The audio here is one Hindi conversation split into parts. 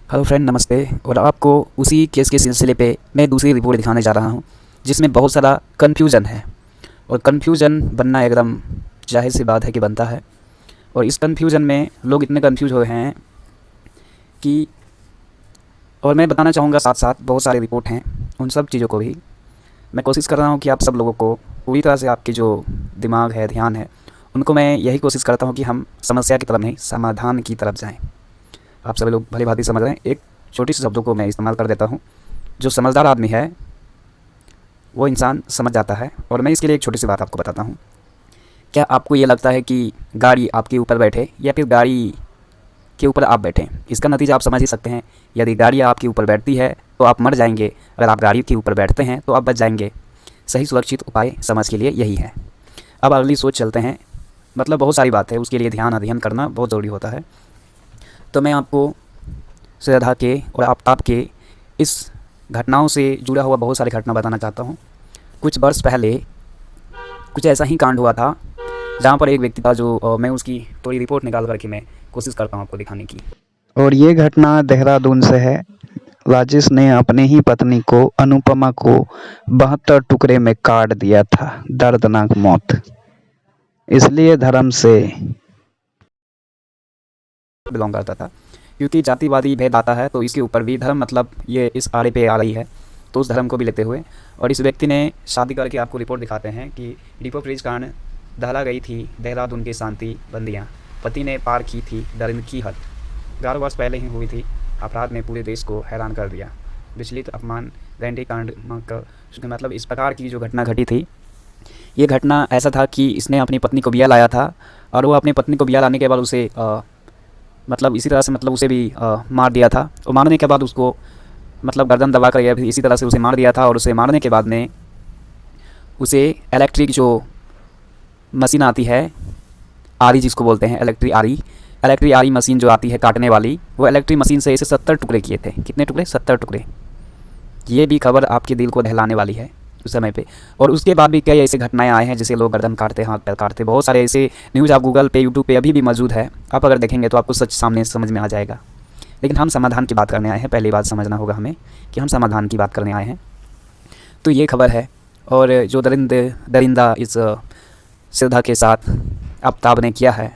हेलो फ्रेंड, नमस्ते। और आपको उसी केस के सिलसिले पे मैं दूसरी रिपोर्ट दिखाने जा रहा हूँ जिसमें बहुत सारा कन्फ्यूज़न है। और कन्फ्यूज़न बनना एकदम जाहिर सी बात है कि बनता है। और इस कन्फ्यूज़न में लोग इतने कन्फ्यूज हो गए हैं कि और मैं बताना चाहूँगा साथ साथ बहुत सारे रिपोर्ट हैं, उन सब चीज़ों को भी मैं कोशिश कर रहा हूँ कि आप सब लोगों को पूरी तरह से आपकी जो दिमाग है, ध्यान है, उनको मैं यही कोशिश करता हूँ कि हम समस्या की तरफ नहीं, समाधान की तरफ जाएँ। आप सभी लोग भली भांति समझ रहे हैं। एक छोटी सी शब्दों को मैं इस्तेमाल कर देता हूँ। जो समझदार आदमी है वो इंसान समझ जाता है। और मैं इसके लिए एक छोटी सी बात आपको बताता हूँ। क्या आपको ये लगता है कि गाड़ी आपके ऊपर बैठे या फिर गाड़ी के ऊपर आप बैठें? इसका नतीजा आप समझ ही सकते हैं। यदि गाड़ी आपके ऊपर बैठती है तो आप मर जाएंगे, अगर आप गाड़ी के ऊपर बैठते हैं तो आप बच जाएंगे। सही सुरक्षित उपाय समझ के लिए यही है। अब अगली सोच चलते हैं। मतलब बहुत सारी बात है, उसके लिए ध्यान अध्ययन करना बहुत ज़रूरी होता है। तो मैं आपको श्रद्धा के और आपताप के इस घटनाओं से जुड़ा हुआ बहुत सारी घटना बताना चाहता हूँ। कुछ वर्ष पहले कुछ ऐसा ही कांड हुआ था जहाँ पर एक व्यक्ति था जो मैं उसकी थोड़ी रिपोर्ट निकाल करके मैं कोशिश करता हूँ आपको दिखाने की। और ये घटना देहरादून से है। राजेश ने अपने ही पत्नी को अनुपमा को 72 टुकड़े में काट दिया था। दर्दनाक मौत। इसलिए धर्म से बिलोंग करता था, क्योंकि जातिवादी भेद आता है तो इसके ऊपर भी धर्म, मतलब ये इस आड़े पे आ रही है तो उस धर्म को भी लेते हुए। और इस व्यक्ति ने शादी करके, आपको रिपोर्ट दिखाते हैं कि डिपो फ्रिज कांड दहला गई थी देहरादून की शांति बंदियाँ। पति ने पार की थी दरिंद की हद। 11 वर्ष पहले ही हुई थी। अपराध ने पूरे देश को हैरान कर दिया। विचलित अपमान गैंडी कांड मतलब इस प्रकार की जो घटना घटी थी, ये घटना ऐसा था कि इसने अपनी पत्नी को बिया लाया था और वो अपनी पत्नी को बिया लाने के बाद उसे मतलब इसी तरह से मतलब उसे भी मार दिया था। और मारने के बाद उसको मतलब गर्दन दबा कर या फिर इसी तरह से उसे मार दिया था। और उसे मारने के बाद में उसे इलेक्ट्रिक जो मशीन आती है, आरी जिसको बोलते हैं, इलेक्ट्रिक आरी मशीन जो आती है काटने वाली, वो इलेक्ट्रिक मशीन से इसे 70 टुकड़े किए थे। कितने टुकड़े? 70 टुकड़े। ये भी खबर आपके दिल को दहलाने वाली है उस समय पे। और उसके बाद भी कई ऐसी घटनाएं आए हैं जिसे लोग गर्दन काटते, हाथ पैर काटते। बहुत सारे ऐसे न्यूज़ आप गूगल पे, यूट्यूब पे अभी भी मौजूद है। आप अगर देखेंगे तो आपको सच सामने समझ में आ जाएगा। लेकिन हम समाधान की बात करने आए हैं। पहली बात समझना होगा हमें कि हम समाधान की बात करने आए हैं। तो ये खबर है। और जो दरिंदा इस श्रद्धा के साथ आफ्ताब ने किया है,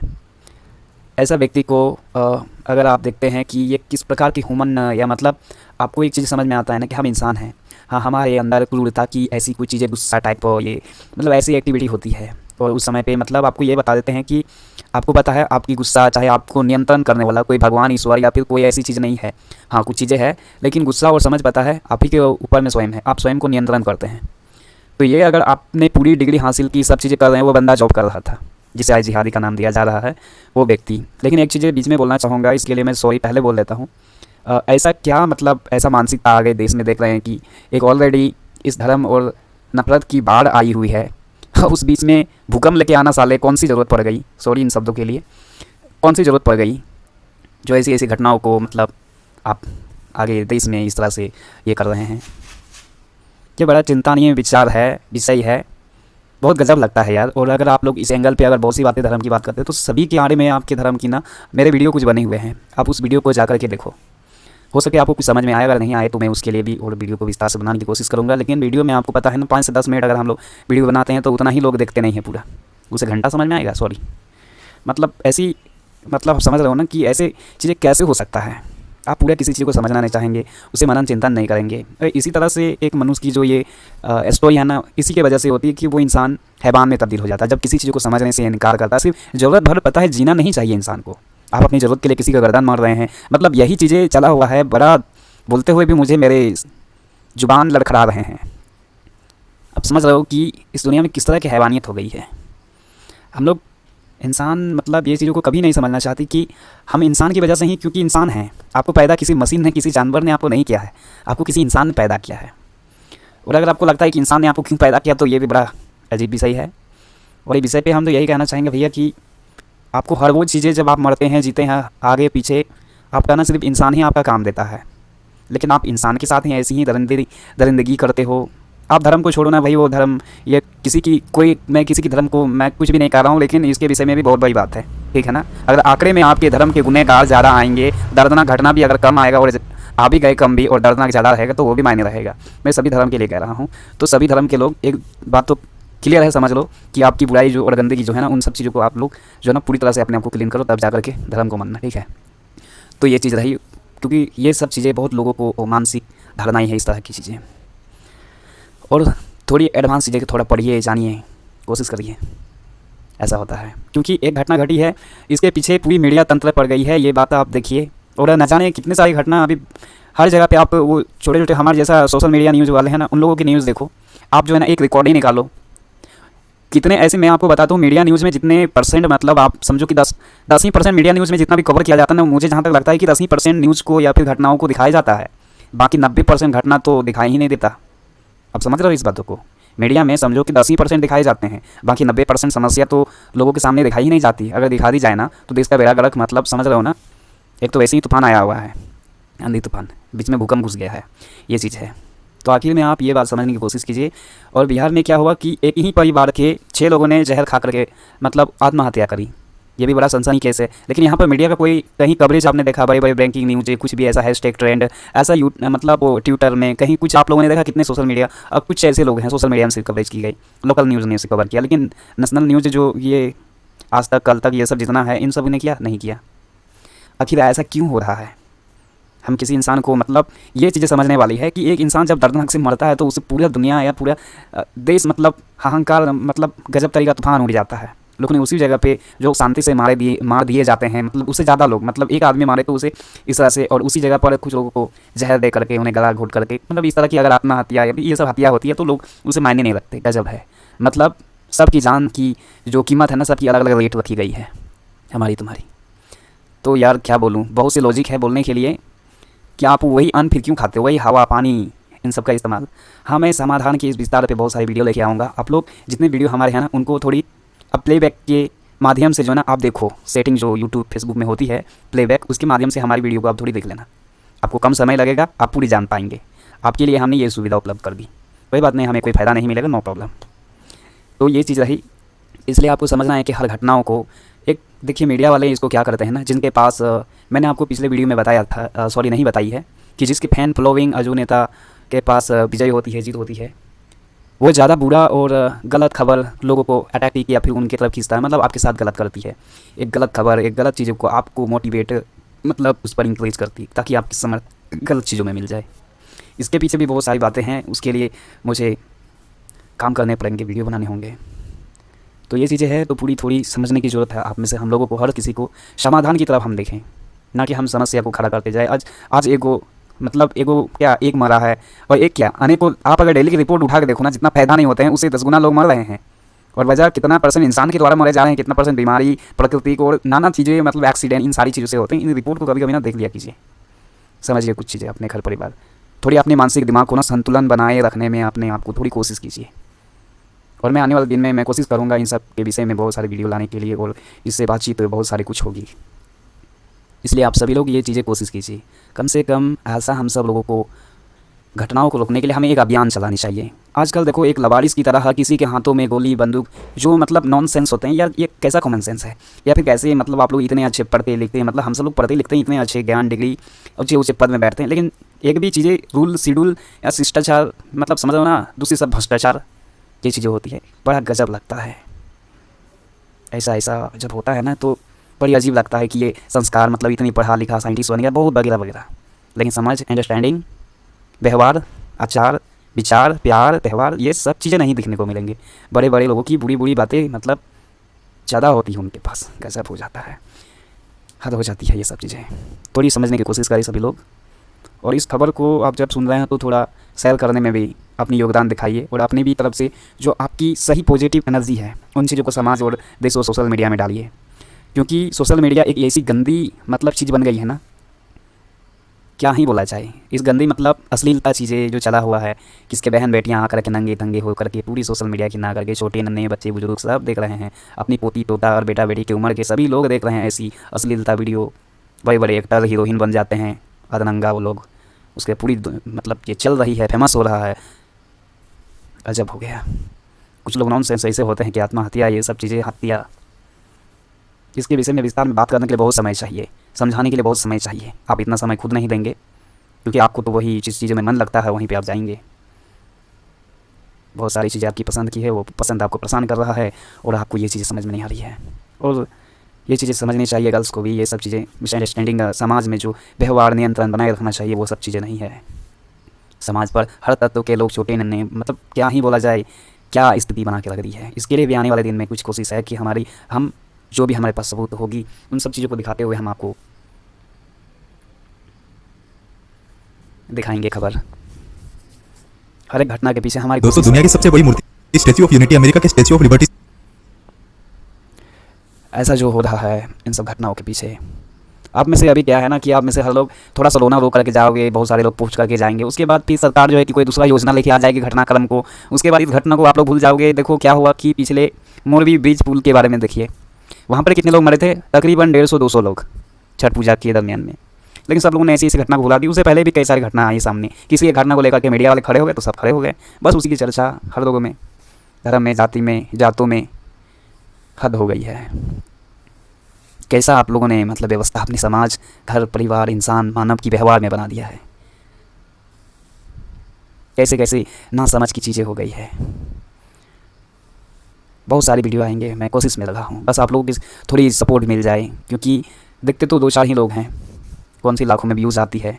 ऐसा व्यक्ति को अगर आप देखते हैं कि ये किस प्रकार की ह्यूमन, या मतलब आपको एक चीज़ समझ में आता है ना कि हम इंसान हैं। हाँ, हमारे अंदर क्रूरता की ऐसी कोई चीज़ें, गुस्सा टाइप, ये मतलब ऐसी एक्टिविटी होती है। और उस समय पे मतलब आपको ये बता देते हैं कि आपको पता है आपकी गुस्सा, चाहे आपको नियंत्रण करने वाला कोई भगवान, ईश्वर या फिर कोई ऐसी चीज़ नहीं है। हाँ, कुछ चीज़ें हैं, लेकिन गुस्सा और समझ पता है आप ही के ऊपर में स्वयं है। आप स्वयं को नियंत्रण करते हैं। तो ये अगर आपने पूरी डिग्री हासिल की, सब चीज़ें कर रहे हैं, वो बंदा जॉब कर रहा था जिसे आज जिहादी का नाम दिया जा रहा है, वो व्यक्ति। लेकिन एक चीज़ बीच में बोलना चाहूँगा, इसके लिए मैं सॉरी पहले बोल देता हूँ। ऐसा क्या, मतलब ऐसा मानसिकता आ गई देश में, देख रहे हैं कि एक ऑलरेडी इस धर्म और नफरत की बाढ़ आई हुई है। उस बीच में भूकंप लेके आना, साले कौन सी ज़रूरत पड़ गई? सॉरी इन शब्दों के लिए, कौन सी ज़रूरत पड़ गई जो ऐसी ऐसी घटनाओं को मतलब आप आगे देश में इस तरह से ये कर रहे हैं? ये बड़ा चिंतनीय विषय है। बहुत गजब लगता है यार। और अगर आप लोग इस एंगल पे अगर बहुत सी बातें धर्म की बात करते हैं तो सभी के आड़े में आपके धर्म की ना मेरे वीडियो कुछ बने हुए हैं। आप उस वीडियो को जाकर के देखो, हो सके आपको कुछ समझ में आए। अगर नहीं आए तो मैं उसके लिए भी और वीडियो को विस्तार से बनाने की कोशिश करूँगा। लेकिन वीडियो में आपको पता है ना, 5 से 10 मिनट अगर हम लोग वीडियो बनाते हैं तो उतना ही लोग देखते नहीं हैं पूरा। उसे घंटा समझ में आएगा? सॉरी, मतलब ऐसी, मतलब समझ रहे हो ना कि ऐसे चीज़ें कैसे हो सकता है। आप पूरा किसी चीज़ को समझना नहीं चाहेंगे, उसे मनन चिंतन नहीं करेंगे। इसी तरह से एक मनुष्य की जो ये स्टोरी है ना, इसी की वजह से होती है कि वो इंसान हैवान में तब्दील हो जाता है जब किसी चीज़ को समझने से इनकार करता है। सिर्फ ज़रूरत भर पता है जीना नहीं चाहिए इंसान को। आप अपनी ज़रूरत के लिए किसी का गर्दन मार रहे हैं, मतलब यही चीज़ें चला हुआ है। बड़ा बोलते हुए भी मुझे मेरे जुबान लड़खड़ा रहे हैं। अब समझ रहे हो कि इस दुनिया में किस तरह की हैवानियत हो गई है। हम लोग इंसान, मतलब ये चीज़ों को कभी नहीं समझना चाहती कि हम इंसान की वजह से ही, क्योंकि इंसान हैं। आपको पैदा किसी मशीन ने, किसी जानवर ने आपको नहीं किया है, आपको किसी इंसान ने पैदा किया है। और अगर आपको लगता है कि इंसान ने आपको क्यों पैदा किया, तो ये भी बड़ा अजीब विषय है। और ये विषय पे हम तो यही कहना चाहेंगे भैया कि आपको हर वो चीज़ें, जब आप मरते हैं, जीते हैं, आगे पीछे, आपका ना सिर्फ इंसान ही आपका काम देता है। लेकिन आप इंसान के साथ ही ऐसी ही दरिंदगी करते हो, आप धर्म को छोड़ो ना भाई, वो धर्म ये मैं किसी की धर्म को मैं कुछ भी नहीं कर रहा हूँ, लेकिन इसके विषय में भी बहुत बड़ी बात है, ठीक है ना। अगर आंकड़े में आपके धर्म के गुनहगार ज़्यादा आएंगे, दर्दनाक घटना भी अगर कम आएगा और आ भी गए कम भी और दर्दनाक ज़्यादा रहेगा तो वो भी मायने रहेगा। मैं सभी धर्म के लिए कह रहा हूँ। तो सभी धर्म के लोग एक बात तो क्लियर है, समझ लो कि आपकी बुराई जो और गंदगी जो है ना, उन सब चीज़ों को आप लोग जो है ना पूरी तरह से अपने आप को क्लीन करो, तब जा करके धर्म को मानना, ठीक है। तो ये चीज़ रही, क्योंकि ये सब चीज़ें बहुत लोगों को मानसिक धारणाएँ हैं इस तरह की चीज़ें, और थोड़ी एडवांस चीज़ें थोड़ा पढ़िए, जानिए, कोशिश करिए। ऐसा होता है क्योंकि एक घटना घटी है, इसके पीछे पूरी मीडिया तंत्र पड़ गई है, ये बात आप देखिए। और न जाने कितने सारी घटना अभी हर जगह पे आप वो छोटे छोटे हमारे जैसा सोशल मीडिया न्यूज़ वाले हैं ना, उन लोगों की न्यूज़ देखो आप, जो है ना एक रिकॉर्डिंग निकालो, कितने ऐसे मैं आपको बताता हूँ मीडिया न्यूज़ में जितने परसेंट, मतलब आप समझो कि 10% मीडिया न्यूज़ में जितना भी कवर किया जाता है ना, मुझे जहाँ तक लगता है कि 10% न्यूज़ को या फिर घटनाओं को दिखाया जाता है, बाकी 90% घटना तो दिखाई ही नहीं देता। आप समझ रहे हो इस बातों को। मीडिया में समझो कि 10% दिखाए जाते हैं, बाकी 90% समस्या तो लोगों के सामने दिखाई ही नहीं जाती। अगर दिखा दी जाए ना तो देश का बेड़ा गर्क, मतलब समझ रहे हो ना। एक तो वैसे ही तूफान आया हुआ है, आंधी तूफान, बीच में भूकंप घुस गया है, ये चीज़ है। तो आखिर में आप ये बात समझने की कोशिश कीजिए। और बिहार में क्या हुआ कि एक ही परिवार के 6 लोगों ने जहर खा करके मतलब आत्महत्या करी। ये भी बड़ा सनसनी केस है, लेकिन यहाँ पर मीडिया का कोई कहीं कवरेज आपने देखा, बड़े बड़े ब्रेकिंग न्यूज़, कुछ भी ऐसा हैशटैग ट्रेंड ऐसा मतलब वो ट्विटर में कहीं कुछ आप लोगों ने देखा? कितने सोशल मीडिया, अब कुछ ऐसे लोग हैं सोशल मीडिया में सिर्फ कवरेज की गई, लोकल न्यूज़ ने उसे कवर किया, लेकिन नेशनल न्यूज़ जो ये आज तक कल तक ये सब जितना है, इन सब ने किया नहीं किया। आखिर ऐसा क्यों हो रहा है? हम किसी इंसान को, मतलब ये चीज़ें समझने वाली है कि एक इंसान जब दर्दनाक से मरता है तो उसे पूरा दुनिया या पूरा देश मतलब हाहाकार, मतलब गजब तरीका तूफान उड़ जाता है। लोग ने उसी जगह पे जो शांति से मार दिए जाते हैं, मतलब उससे ज़्यादा लोग, मतलब एक आदमी मारे तो उसे इस तरह से, और उसी जगह पर कुछ लोगों को जहर दे करके उन्हें गला घोट करके, मतलब इस तरह की अगर आत्महत्या या ये सब हत्या होती है तो लोग उसे मायने नहीं रखते। गजब है, मतलब सबकी जान की जो कीमत है ना, सबकी अलग अलग रेट रखी गई है, हमारी तुम्हारी। तो यार क्या बोलूँ, बहुत से लॉजिक है बोलने के लिए कि आप वही अन्न फिर क्यों खाते हो, वही हवा पानी इन सब का इस्तेमाल। हाँ, मैं समाधान की इस विस्तार पे बहुत सारी वीडियो लेके आऊँगा। आप लोग जितने वीडियो हमारे हैं ना, उनको थोड़ी अब प्लेबैक के माध्यम से जो है ना आप देखो, सेटिंग जो यूट्यूब फेसबुक में होती है प्लेबैक, उसके माध्यम से हमारी वीडियो को आप थोड़ी देख लेना। आपको कम समय लगेगा, आप पूरी जान पाएंगे। आपके लिए हमने ये सुविधा उपलब्ध कर दी, कोई बात नहीं, हमें कोई फ़ायदा नहीं मिलेगा, नो प्रॉब्लम। तो ये चीज़ रही, इसलिए आपको समझना है कि हर घटनाओं को एक, देखिए मीडिया वाले इसको क्या करते हैं ना, जिनके पास मैंने आपको पिछले वीडियो में बताया था, सॉरी नहीं बताई है, कि जिसकी फैन फॉलोइंग जो नेता के पास विजय होती है, जीत होती है, वो ज़्यादा बुरा और गलत खबर लोगों को अटैक या फिर उनकी तरफ खींचता है, मतलब आपके साथ गलत करती है। एक गलत खबर, एक गलत चीज़ों को आपको मोटिवेट, मतलब उस पर इंकरेज करती, ताकि आपकी समझ गलत चीज़ों में मिल जाए। इसके पीछे भी बहुत सारी बातें हैं, उसके लिए मुझे काम करने पड़ेंगे, वीडियो बनाने होंगे। तो ये चीज़ें हैं, तो पूरी थोड़ी समझने की ज़रूरत है आप में से हम लोगों को। हर किसी को समाधान की तरफ हम देखें, ना कि हम समस्या को खड़ा करते जाए। आज एगो, मतलब एगो क्या, एक मरा है और एक क्या अनेकों। आप अगर डेली की रिपोर्ट उठा के देखो ना, जितना फायदा नहीं होते हैं उससे 10 गुना लोग मर रहे हैं। और वजह कितना % इंसान के द्वारा मरे जा रहे हैं, कितना % बीमारी, प्रकृति को और नाना चीज़ें, मतलब एक्सीडेंट, इन सारी चीज़ों से होते हैं। इन रिपोर्ट को कभी कभी ना देख लिया कीजिए, समझिए कुछ चीज़ें अपने घर परिवार, थोड़ी अपने मानसिक दिमाग को ना संतुलन बनाए रखने में अपने आप को थोड़ी कोशिश कीजिए। और मैं आने वाले दिन में मैं कोशिश करूँगा इन सब के विषय में बहुत सारी वीडियो लाने के लिए, और इससे बातचीत बहुत सारी कुछ होगी। इसलिए आप सभी लोग ये चीज़ें कोशिश कीजिए, कम से कम ऐसा हम सब लोगों को घटनाओं को रोकने के लिए हमें एक अभियान चलानी चाहिए। आजकल देखो एक लवारिस की तरह किसी के हाथों में गोली बंदूक, जो मतलब नॉनसेंस होते हैं यार, ये कैसा कॉमन सेंस है? या फिर कैसे, मतलब आप लोग इतने अच्छे पढ़ते लिखते हैं, मतलब हम सब लोग पढ़ते लिखते हैं, इतने अच्छे ज्ञान डिग्री ऊँचे ऊँचे पद में बैठते हैं, लेकिन एक भी चीज़ें रूल शेड्यूल या शिष्टाचार, मतलब समझ लो ना, दूसरी सब भ्रष्टाचार, ये चीज़ें होती है। बड़ा गजब लगता है ऐसा जब होता है ना, तो बड़ी अजीब लगता है कि ये संस्कार, मतलब इतनी पढ़ा लिखा साइंटिस्ट बन गया, बहुत वगैरह वगैरह, लेकिन समझ, अंडरस्टैंडिंग, व्यवहार, आचार विचार, प्यार, त्यौहार, ये सब चीज़ें नहीं दिखने को मिलेंगे। बड़े बड़े लोगों की बुरी बुरी बातें मतलब ज़्यादा होती हैं उनके पास, गजब हो जाता है, हद हो जाती है ये सब चीज़ें। थोड़ी समझने की कोशिश करें सभी लोग। और इस खबर को आप जब सुन रहे हैं तो थोड़ा शेयर करने में भी अपनी योगदान दिखाइए, और अपनी भी तरफ से जो आपकी सही पॉजिटिव एनर्जी है उन चीज़ों को समाज और देश और सोशल मीडिया में डालिए, क्योंकि सोशल मीडिया एक ऐसी गंदी मतलब चीज़ बन गई है ना, क्या ही बोला जाए। इस गंदी मतलब अश्लीलता चीज़ें जो चला हुआ है, किसके बहन बेटियां आकर के नंगे तंगे हो करके पूरी सोशल मीडिया की ना करके, छोटे नन्हे बच्चे बुजुर्ग सब देख रहे हैं, अपनी पोती पोता और बेटा बेटी की उम्र के सभी लोग देख रहे हैं ऐसी अश्लीलता वीडियो। बड़े बड़े एक्टर हीरोइन बन जाते हैं अदनंगा वो लोग, उसके पूरी मतलब ये चल रही है, फेमस हो रहा है। अजब हो गया। कुछ लोग नॉनसेंस ऐसे होते हैं कि आत्महत्या, ये सब चीज़ें, हत्या, इसके विषय में विस्तार में बात करने के लिए बहुत समय चाहिए, समझाने के लिए बहुत समय चाहिए। आप इतना समय खुद नहीं देंगे, क्योंकि आपको तो वही जिस चीज़ों में मन लगता है वहीं पे आप जाएंगे। बहुत सारी चीज़ें आपकी पसंद की है, वो पसंद आपको परेशान कर रहा है और आपको ये चीज़ें समझ में नहीं आ रही है। और ये चीज़ें समझनी चाहिए गर्ल्स को भी। ये सब चीज़ें मिसअंडरस्टैंडिंग, समाज में जो व्यवहार नियंत्रण बनाए रखना चाहिए, वो सब चीज़ें नहीं है। समाज पर हर तत्व के लोग छोटे नन्हे, मतलब क्या ही बोला जाए, क्या स्थिति बना के लग रही है। इसके लिए भी आने वाले दिन में कुछ कोशिश है कि हम जो भी हमारे पास सबूत होगी उन सब चीज़ों को दिखाते हुए हम आपको दिखाएंगे खबर। हर एक घटना के पीछे हमारी दोस्तों, दुनिया की सबसे बड़ी मूर्ति स्टैच्यू ऑफ यूनिटी, अमेरिका के स्टैच्यू ऑफ लिबर्टी, ऐसा जो हो रहा है इन सब घटनाओं के पीछे, आप में से अभी क्या है ना कि आप में से हर लोग थोड़ा सा रोना रो करके जाओगे, बहुत सारे लोग पोस्ट करके जाएंगे, उसके बाद फिर सरकार जो है कि कोई दूसरा योजना लेके आ जाएगी घटनाक्रम को, उसके बाद इस घटना को आप लोग भूल जाओगे। देखो क्या हुआ कि पिछले मोरबी ब्रिज पुल के बारे में देखिए, वहाँ पर कितने लोग मरे थे, तकरीबन 150-200 लोग छठ पूजा के दरमियान में। लेकिन सब लोगों ने ऐसी घटना को भुला दी। उससे पहले भी कई सारी घटना आई सामने, किसी एक घटना को लेकर के मीडिया वाले खड़े हो गए तो सब खड़े हो गए, बस उसी की चर्चा हर लोगों में, धर्म में, जाति में, जातों में हद हो गई है। कैसा आप लोगों ने मतलब व्यवस्था अपनी समाज, घर, परिवार, इंसान, मानव की व्यवहार में बना दिया है। कैसे कैसे नासमझ की चीज़ें हो गई है। बहुत सारी वीडियो आएंगे, मैं कोशिश में लगा हूँ, बस आप लोगों की थोड़ी सपोर्ट मिल जाए, क्योंकि दिखते तो 2-4 ही लोग हैं, कौन सी लाखों में व्यूज़ आती है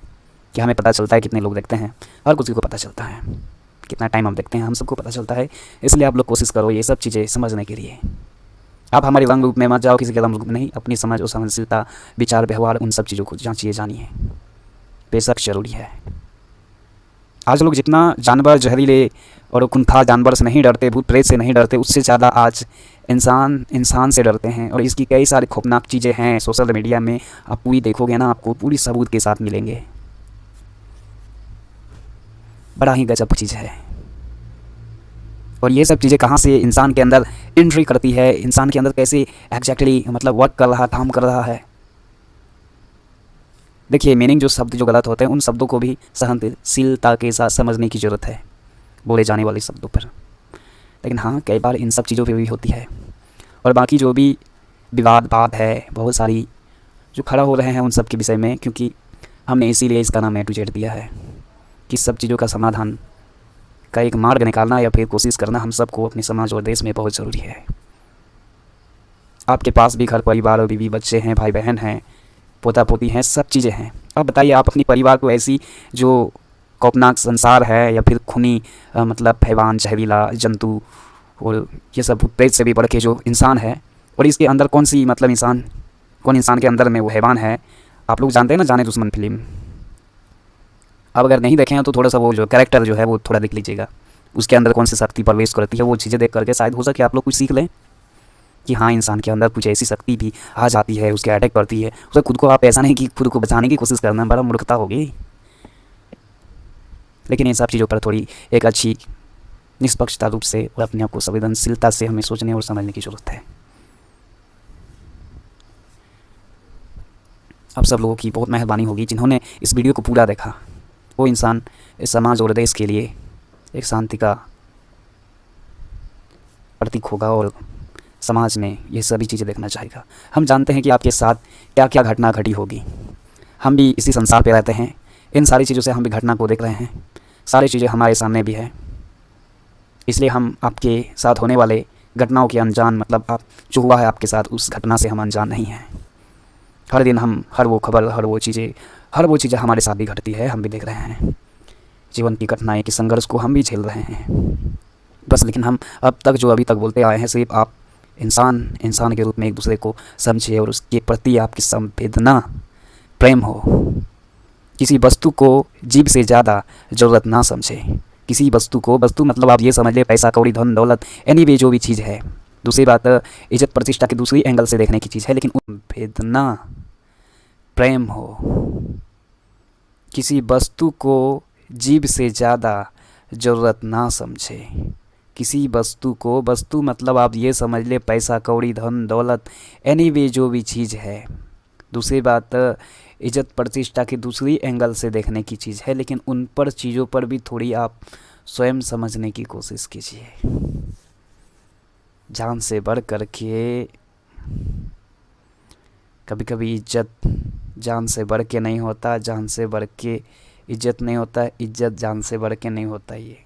कि हमें पता चलता है कितने लोग देखते हैं। हर किसी को पता चलता है कितना टाइम हम देखते हैं, हम सबको पता चलता है। इसलिए आप लोग कोशिश करो ये सब चीज़ें समझने के लिए। आप हमारे रंग रूप में मत जाओ, किसी के रंग रूप में नहीं, अपनी समझ और सहनशीलता, विचार, व्यवहार, उन सब चीज़ों को जांचिए, जानिए, बेशक ज़रूरी है। आज लोग जितना जानवर, जहरीले और खूंखार जानवर से नहीं डरते, भूत प्रेत से नहीं डरते, उससे ज़्यादा आज इंसान से डरते हैं। और इसकी कई सारी खौफनाक चीज़ें हैं सोशल मीडिया में, आप पूरी देखोगे ना, आपको पूरी सबूत के साथ मिलेंगे। बड़ा ही गजब चीज़ है। और ये सब चीज़ें कहाँ से इंसान के अंदर एंट्री करती है, इंसान के अंदर कैसे एग्जैक्टली मतलब वर्क कर रहा, काम कर रहा है। देखिए, मीनिंग जो शब्द जो गलत होते हैं उन शब्दों को भी सहनशीलता के साथ समझने की ज़रूरत है, बोले जाने वाले शब्दों पर। लेकिन हाँ, कई बार इन सब चीज़ों पे भी होती है। और बाकी जो भी विवाद बात है, बहुत सारी जो खड़ा हो रहे हैं उन सब के विषय में, क्योंकि हमने इसीलिए इसका नाम A to Z दिया है कि सब चीज़ों का समाधान का एक मार्ग निकालना या फिर कोशिश करना हम सबको अपने समाज और देश में बहुत ज़रूरी है। आपके पास भी घर परिवार और बीवी बच्चे हैं, भाई बहन हैं, पोता पोती हैं, सब चीज़ें हैं। अब बताइए, आप अपनी परिवार को ऐसी जो खौफनाक संसार है या फिर खूनी मतलब हैवान, जहरीला जंतु और ये सब भूत प्रेत से भी बढ़ के जो इंसान है, और इसके अंदर कौन इंसान के अंदर में वो हैवान है, आप लोग जानते हैं ना, जाने दुश्मन फिल्म। अब अगर नहीं देखें तो थोड़ा सा वो जो कैरेक्टर जो है वो थोड़ा देख लीजिएगा, उसके अंदर कौन सी शक्ति प्रवेश करती है, वो चीज़ें देख करके शायद हो सके आप लोग कुछ सीख लें कि हाँ, इंसान के अंदर कुछ ऐसी शक्ति भी आ जाती है, उसके अटैक करती है। उसे खुद को आप ऐसा नहीं कि खुद को बचाने की कोशिश करना, बड़ा मूर्खता होगी। लेकिन इन सब चीज़ों पर थोड़ी एक अच्छी निष्पक्षता रूप से और अपने आप को संवेदनशीलता से हमें सोचने और समझने की ज़रूरत है। आप सब लोगों की बहुत मेहरबानी होगी जिन्होंने इस वीडियो को पूरा देखा। वो इंसान इस समाज और देश के लिए एक शांति का प्रतीक होगा और समाज में ये सभी चीज़ें देखना चाहेगा। हम जानते हैं कि आपके साथ क्या क्या घटना घटी होगी, हम भी इसी संसार पे रहते हैं, इन सारी चीज़ों से हम भी घटना को देख रहे हैं, सारी चीज़ें हमारे सामने भी है। इसलिए हम आपके साथ होने वाले घटनाओं के अनजान, मतलब आप जो हुआ है आपके साथ उस घटना से हम अनजान नहीं हैं। हर दिन हम हर वो खबर, हर वो चीज़ें हमारे साथ भी घटती है, हम भी देख रहे हैं। जीवन की कठिनाई के संघर्ष को हम भी झेल रहे हैं बस। लेकिन हम अब तक जो अभी तक बोलते आए हैं, सिर्फ आप इंसान के रूप में एक दूसरे को समझे और उसके प्रति आपकी संवेदना, प्रेम हो। किसी वस्तु को जीव से ज़्यादा ज़रूरत ना समझे। किसी वस्तु को, वस्तु मतलब आप ये समझ ले पैसा, कौड़ी, धन, दौलत, एनीवे जो भी चीज़ है। दूसरी बात, इज्जत प्रतिष्ठा की दूसरी एंगल से देखने की चीज़ है, लेकिन संवेदना, प्रेम हो। किसी वस्तु को जीव से ज़्यादा ज़रूरत ना समझे। किसी वस्तु को, वस्तु मतलब आप ये समझ ले पैसा, कौड़ी, धन, दौलत, एनीवे जो भी चीज़ है। दूसरी बात, इज्जत प्रतिष्ठा की दूसरी एंगल से देखने की चीज़ है, लेकिन उन पर चीज़ों पर भी थोड़ी आप स्वयं समझने की कोशिश कीजिए। जान से बढ़ कर के कभी कभी इज्जत जान से बढ़ के नहीं होता, जान से बढ़ के इज्जत नहीं होता, इज्जत जान से बढ़ के नहीं होता। ये